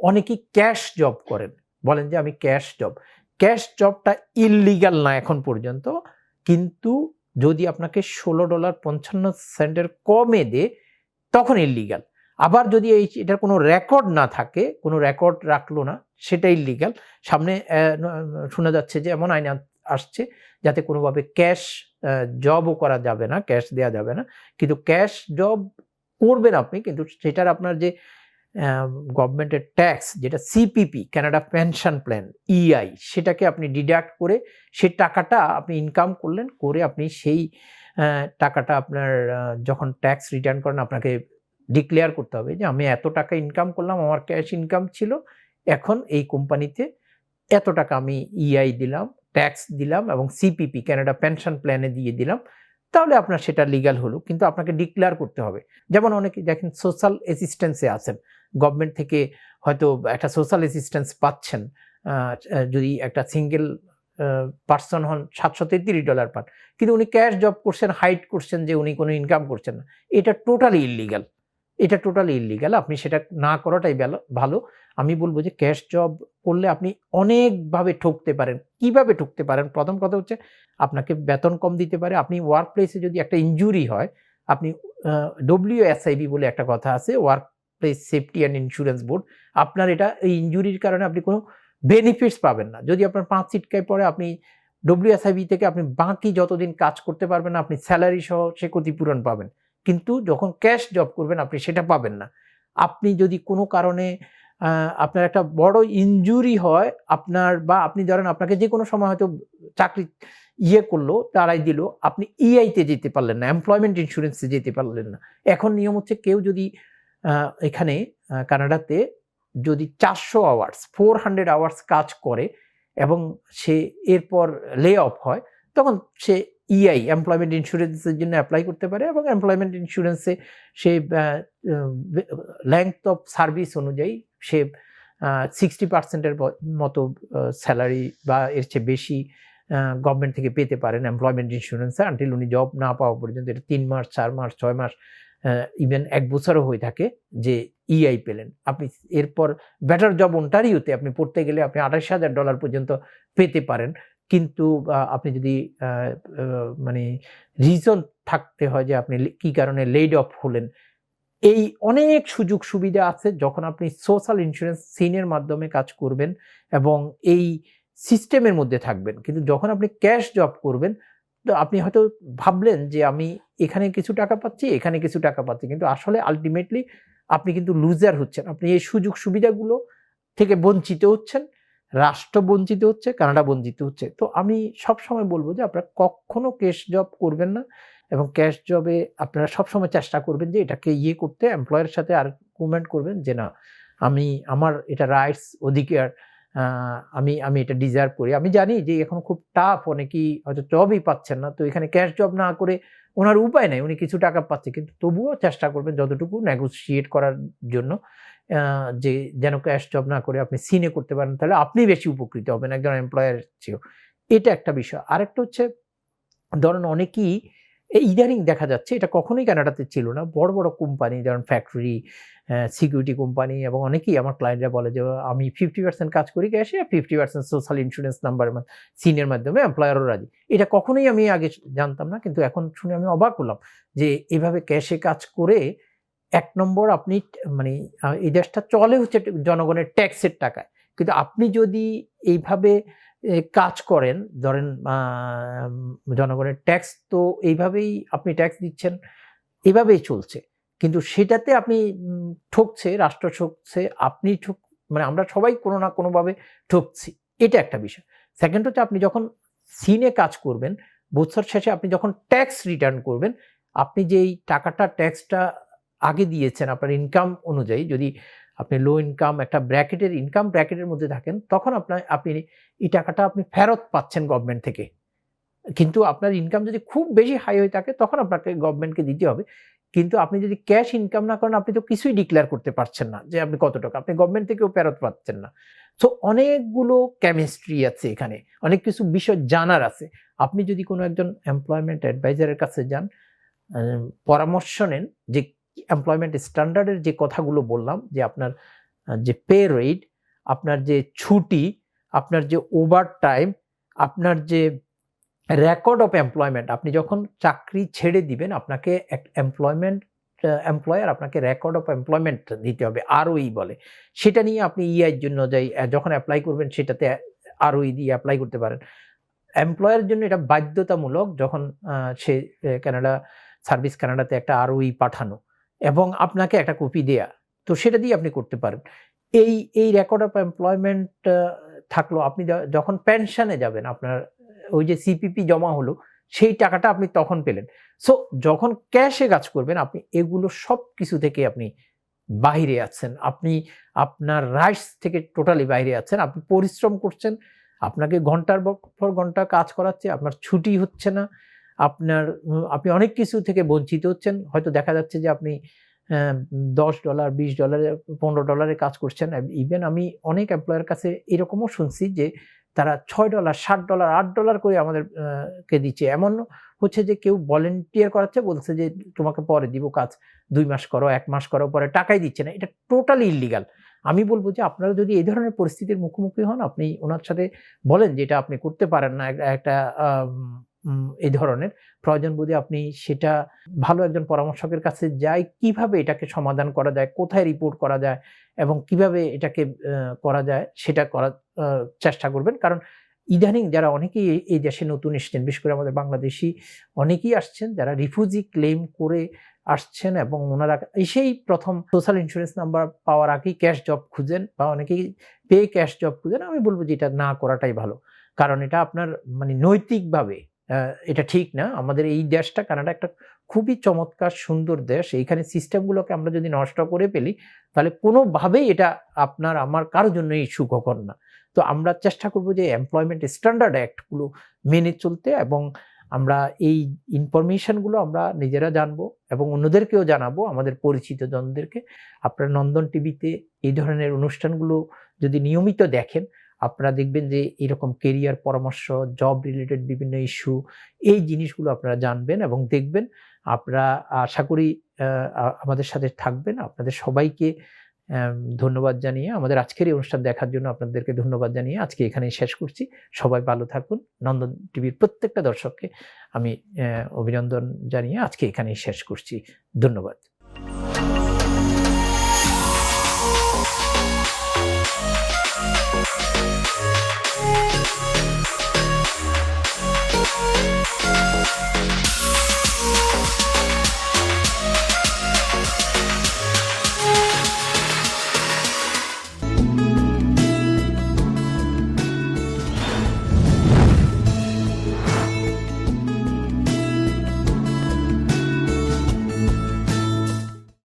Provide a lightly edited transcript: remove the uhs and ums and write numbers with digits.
অনেকেই cash job করেন, বলেন যে আমি ক্যাশ জবটা ইললিগাল না এখন পর্যন্ত, কিন্তু যদি আপনাকে $16.55 কমে দেয় তখন ইললিগাল। আবার যদি এটার কোনো রেকর্ড না থাকে, কোনো রেকর্ড রাখলো না, সেটা ইললিগাল। সামনে শোনা যাচ্ছে যে এমন আইন আসছে যাতে কোনোভাবে ক্যাশ জবও করা যাবে না, ক্যাশ দেওয়া যাবে না, কিন্তু ক্যাশ জব করবেন আপনি, কিন্তু সেটার আপনার যে গভর্নমেন্টের ট্যাক্স, যেটা সিপিপি কানাডা পেনশন প্ল্যান ইআই, সেটাকে আপনি ডিডাক্ট করে সেই টাকাটা আপনি ইনকাম করলেন, করে আপনি সেই টাকাটা আপনার যখন ট্যাক্স রিটার্ন করেন আপনাকে ডিক্লেয়ার করতে হবে যে আমি এত টাকা ইনকাম করলাম, আমার ক্যাশ ইনকাম ছিল, এখন এই কোম্পানিতে এত টাকা আমি ইআই দিলাম, ট্যাক্স দিলাম এবং সিপিপি কানাডা পেনশন প্ল্যানে দিয়ে দিলাম, তাহলে আপনার সেটা লিগ্যাল হলো। কিন্তু আপনাকে ডিক্লেয়ার করতে হবে। যেমন অনেকে দেখেন সোশ্যাল অ্যাসিস্ট্যান্সে আছেন, গভর্নমেন্ট থেকে হয়তো একটা সোশ্যাল অ্যাসিস্ট্যান্স পাচ্ছেন, যদি একটা সিঙ্গেল পার্সন হন $733 পান, কিন্তু উনি ক্যাশ জব করছেন, হাইড করছেন যে উনি কোনো ইনকাম করছেন না, এটা টোটালি ইললিগাল। এটা টোটালি ইললিগাল, আপনি সেটা না করাটাই ভালো। আমি বলবো যে ক্যাশ জব করলে আপনি অনেকভাবে ঠকতে পারেন। কিভাবে ঠকতে পারেন? প্রথম কথা হচ্ছে আপনাকে বেতন কম দিতে পারে। আপনি ওয়ার্ক প্লেসে যদি একটা ইনজুরি হয়, আপনি WSIB বলে একটা কথা আছে, work place safety and insurance board, আপনার এটা এই ইনজুরির কারণে আপনি কোনো বেনিফিটস পাবেন না। যদি আপনার পা ছিটকায় পড়ে, আপনি WSIB থেকে আপনি বাকি যতদিন কাজ করতে পারবেন না, আপনি স্যালারি সহ সে ক্ষতিপূরণ পাবেন। কিন্তু যখন ক্যাশ জব করবেন আপনি সেটা পাবেন না। আপনি যদি কোনো কারণে আপনার একটা বড় ইনজুরি হয় আপনার, বা আপনি ধরেন আপনাকে যে কোনো সময় হয়তো চাকরি করলো, তাড়াই দিল, আপনি ইআইতে যেতে পারলেন না, এমপ্লয়মেন্ট ইন্স্যুরেন্সে যেতে পারলেন না। এখন নিয়ম হচ্ছে কেউ যদি এখানে কানাডাতে যদি 400 আওয়ার্স কাজ করে এবং সে এরপর লে অফ হয়, তখন সে ইআই এমপ্লয়মেন্ট ইন্স্যুরেন্সের জন্য অ্যাপ্লাই করতে পারে এবং এমপ্লয়মেন্ট ইন্স্যুরেন্সে সে লেংথ অফ সার্ভিস অনুযায়ী সে 60% মতো স্যালারি বা এর চেয়ে বেশি গভর্নমেন্ট থেকে পেতে পারেন এমপ্লয়মেন্ট ইন্স্যুরেন্সে, আনটিল উনি জব না পাওয়া পর্যন্ত। এটা 3 মাস, 4 মাস, 6 মাস, ইভেন 1 বছরও হয়ে থাকে যে ইআই পেলেন। আপনি এরপর বেটার জব অন্টারিওতে আপনি পড়তে গেলে আপনি $28,000 পর্যন্ত পেতে পারেন। কিন্তু আপনি যদি মানে রিজন থাকতে হয় যে আপনি কি কারণে লেড অফ হলেন, এই অনেক সুযোগ সুবিধা আছে যখন আপনি সোশ্যাল ইন্স্যুরেন্স সিনের মাধ্যমে কাজ করবেন এবং এই সিস্টেমের মধ্যে থাকবেন। কিন্তু যখন আপনি ক্যাশ জব করবেন, তো আপনি হয়তো ভাবলেন যে আমি এখানে কিছু টাকা পাচ্ছি, এখানে কিছু টাকা পাচ্ছি, কিন্তু আসলে আলটিমেটলি আপনি কিন্তু লুজার হচ্ছেন। আপনি এই সুযোগ সুবিধাগুলো থেকে বঞ্চিত হচ্ছেন, রাষ্ট্র বঞ্চিত হচ্ছে, কানাডা বঞ্চিত হচ্ছে। তো আমি সবসময় বলবো যে আপনারা কখনো ক্যাশ জব করবেন না এবং ক্যাশ জবে আপনারা সবসময় চেষ্টা করবেন যে এটাকে করতে, এমপ্লয়ের সাথে আর্গুমেন্ট করবেন যে না, আমার এটা রাইটস, অধিকার, আমি আমি এটা ডিজার্ভ করি। আমি জানি যে এখন খুব টাফ, অনেকেই হয়তো জবই পাচ্ছেন না, তো এখানে ক্যাশ জব না করে ওনার উপায় নাই, উনি কিছু টাকা পাচ্ছে, কিন্তু তবুও চেষ্টা করবেন যতটুকু নেগোশিয়েট করার জন্য, যে যেন ক্যাশ জব না করে আপনি সিনে করতে পারেন, তাহলে আপনি বেশি উপকৃত হবেন একজন এমপ্লয়ার চেয়েও। এটা একটা বিষয়। আরেকটা হচ্ছে ধরেন অনেকেই ইদানিং দেখা যাচ্ছে, এটা কখনোই কানাডাতে ছিল না, বড় বড় কোম্পানি যেমন ফ্যাক্টরি, সিকিউরিটি কোম্পানি, এবং অনেকেই আমার ক্লায়েন্টরা বলে যে আমি 50% কাজ করি ক্যাশে, 50% সোশ্যাল ইন্স্যুরেন্স নাম্বার সিনের মাধ্যমে, এমপ্লয়ারও রাজি। এটা কখনোই আমি আগে জানতাম না, কিন্তু এখন শুনে আমি অবাক হলাম যে এভাবে ক্যাশে কাজ করে 1 নম্বর আপনি মানে এই দেশটা চলে হচ্ছে জনগণের ট্যাক্সের টাকায়। কিন্তু আপনি যদি এইভাবে কাজ করেন, ধরেন জনগণের ট্যাক্স তো এইভাবেই আপনি ট্যাক্স দিচ্ছেন, এভাবেই চলছে। কিন্তু সেটাতে আপনি ঠকছে, রাষ্ট্র ঠকছে, আপনি মানে আমরা সবাই কোনো না কোনোভাবে ঠকছি। এটা একটা বিষয়। সেকেন্ড হচ্ছে আপনি যখন সিনে কাজ করবেন, বছর শেষে আপনি যখন ট্যাক্স রিটার্ন করবেন, আপনি যেই টাকাটা ট্যাক্সটা আগে দিয়েছেন আপনার ইনকাম অনুযায়ী, যদি আপনি লো ইনকাম একটা ব্র্যাকেটের ইনকাম ব্র্যাকেটের মধ্যে থাকেন, তখন আপনি এই টাকাটা আপনি ফেরত পাচ্ছেন গভর্নমেন্ট থেকে। কিন্তু আপনার ইনকাম যদি খুব বেশি হাই হয়ে থাকে তখন আপনাকে গভর্নমেন্টকে দিতে হবে। কিন্তু আপনি যদি ক্যাশ ইনকাম না করেন, আপনি তো কিছুই ডিক্লেয়ার করতে পারছেন না যে আপনি কত টাকা, আপনি গভর্নমেন্ট থেকেও ফেরত পাচ্ছেন না। সো অনেকগুলো কেমিস্ট্রি আছে এখানে, অনেক কিছু বিষয় জানার আছে। আপনি যদি কোনো একজন এমপ্লয়মেন্ট অ্যাডভাইজারের কাছে যান, পরামর্শ নেন যে এমপ্লয়মেন্ট স্ট্যান্ডার্ডের যে কথাগুলো বললাম, যে আপনার যে পে রেট, আপনার যে ছুটি, আপনার যে ওভারটাইম, আপনার যে রেকর্ড অফ এমপ্লয়মেন্ট, আপনি যখন চাকরি ছেড়ে দিবেন আপনাকে এমপ্লয়ার আপনাকে রেকর্ড অফ এমপ্লয়মেন্ট দিতে হবে, আরওই বলে। সেটা নিয়ে আপনি ইআইয়ের জন্য যখন অ্যাপ্লাই করবেন সেটাতে আরওই দিয়ে অ্যাপ্লাই করতে পারেন। এমপ্লয়ারের জন্য এটা বাধ্যতামূলক যখন সে সার্ভিস কানাডাতে একটা আরওই পাঠানো এবং আপনাকে একটা কপি দেয়া, তো সেটা দিয়ে আপনি করতে পারেন। এই রেকর্ড অফ এমপ্লয়মেন্ট থাকলো, আপনি যখন পেনশনে যাবেন আপনার ওই যে সিপিপি জমা হলো সেই টাকাটা আপনি তখন পেলেন। সো যখন ক্যাশে কাজ করবেন আপনি এগুলো সব কিছু থেকে আপনি বাহিরে আছেন, আপনি আপনার রাইটস থেকে টোটালি বাইরে আছেন। আপনি পরিশ্রম করছেন, আপনাকে ঘন্টার পর ঘন্টা কাজ করাচ্ছে, আপনার ছুটি হচ্ছে না, আপনি অনেক কিছু থেকে বঞ্চিত হচ্ছেন। হয়তো দেখা যাচ্ছে যে আপনি $10, $20, $15 কাজ করছেন। ইভেন আমি অনেক এমপ্লয়ের কাছে এরকমও শুনছি যে তারা $6, $7, $8 করে আমাদের কে দিচ্ছে। এমন হচ্ছে যে কেউ ভলান্টিয়ার করাচ্ছে, বলছে যে তোমাকে পরে দিব কাজ, 2 মাস করো, 1 মাস করো, পরে টাকাই দিচ্ছে না। এটা টোটালি ইল্লিগাল। আমি বলব যে আপনারা যদি এই ধরনের পরিস্থিতির মুখোমুখি হন, আপনি ওনার সাথে বলেন যে এটা আপনি করতে পারেন না, একটা এই ধরনের প্রয়োজন বোধে আপনি সেটা ভালো একজন পরামর্শকের কাছে যাই, কিভাবে এটাকে সমাধান করা যায়, কোথায় রিপোর্ট করা যায় এবং কিভাবে এটাকে করা যায় সেটা করার চেষ্টা করবেন। কারণ ইদানিং যারা অনেকেই এই দেশে নতুন এসেছেন, বিশেষ করে আমাদের বাংলাদেশি অনেকেই আসছেন যারা রিফিউজি ক্লেম করে আসছেন এবং ওনারা এসেই প্রথম সোশ্যাল ইন্স্যুরেন্স নাম্বার পাওয়ার আগেই ক্যাশ জব খুঁজেন বা অনেকেই পে ক্যাশ জব খুঁজেন। আমি বলব যে এটা না করাটাই ভালো। কারণ এটা আপনার মানে নৈতিকভাবে এটা ঠিক না। আমাদের এই দেশটা কানাডা একটা খুবই চমৎকার সুন্দর দেশ। এইখানে সিস্টেমগুলোকে আমরা যদি নষ্ট করে ফেলি তাহলে কোনোভাবেই এটা আপনার আমার কারো জন্যই সুখকর না। তো আমরা চেষ্টা করব যে এমপ্লয়মেন্ট স্ট্যান্ডার্ড অ্যাক্টগুলো মেনে চলতে এবং আমরা এই ইনফরমেশনগুলো আমরা নিজেরা জানবো এবং অন্যদেরকেও জানাবো, আমাদের পরিচিত জনদেরকে। আপনারা নন্দন টিভিতে এই ধরনের অনুষ্ঠানগুলো যদি নিয়মিত দেখেন, আপনারা দেখবেন যে এরকম কেরিয়ার পরামর্শ, জব রিলেটেড বিভিন্ন ইস্যু, এই জিনিসগুলো আপনারা জানবেন এবং দেখবেন। আপনারা আশা করি আমাদের সাথে থাকবেন। আপনাদের সবাইকে ধন্যবাদ জানিয়ে, আমাদের আজকের এই অনুষ্ঠান দেখার জন্য আপনাদেরকে ধন্যবাদ জানিয়ে আজকে এখানেই শেষ করছি। সবাই ভালো থাকুন। নন্দন টিভির প্রত্যেকটা দর্শককে আমি অভিনন্দন জানিয়ে আজকে এখানেই শেষ করছি। ধন্যবাদ।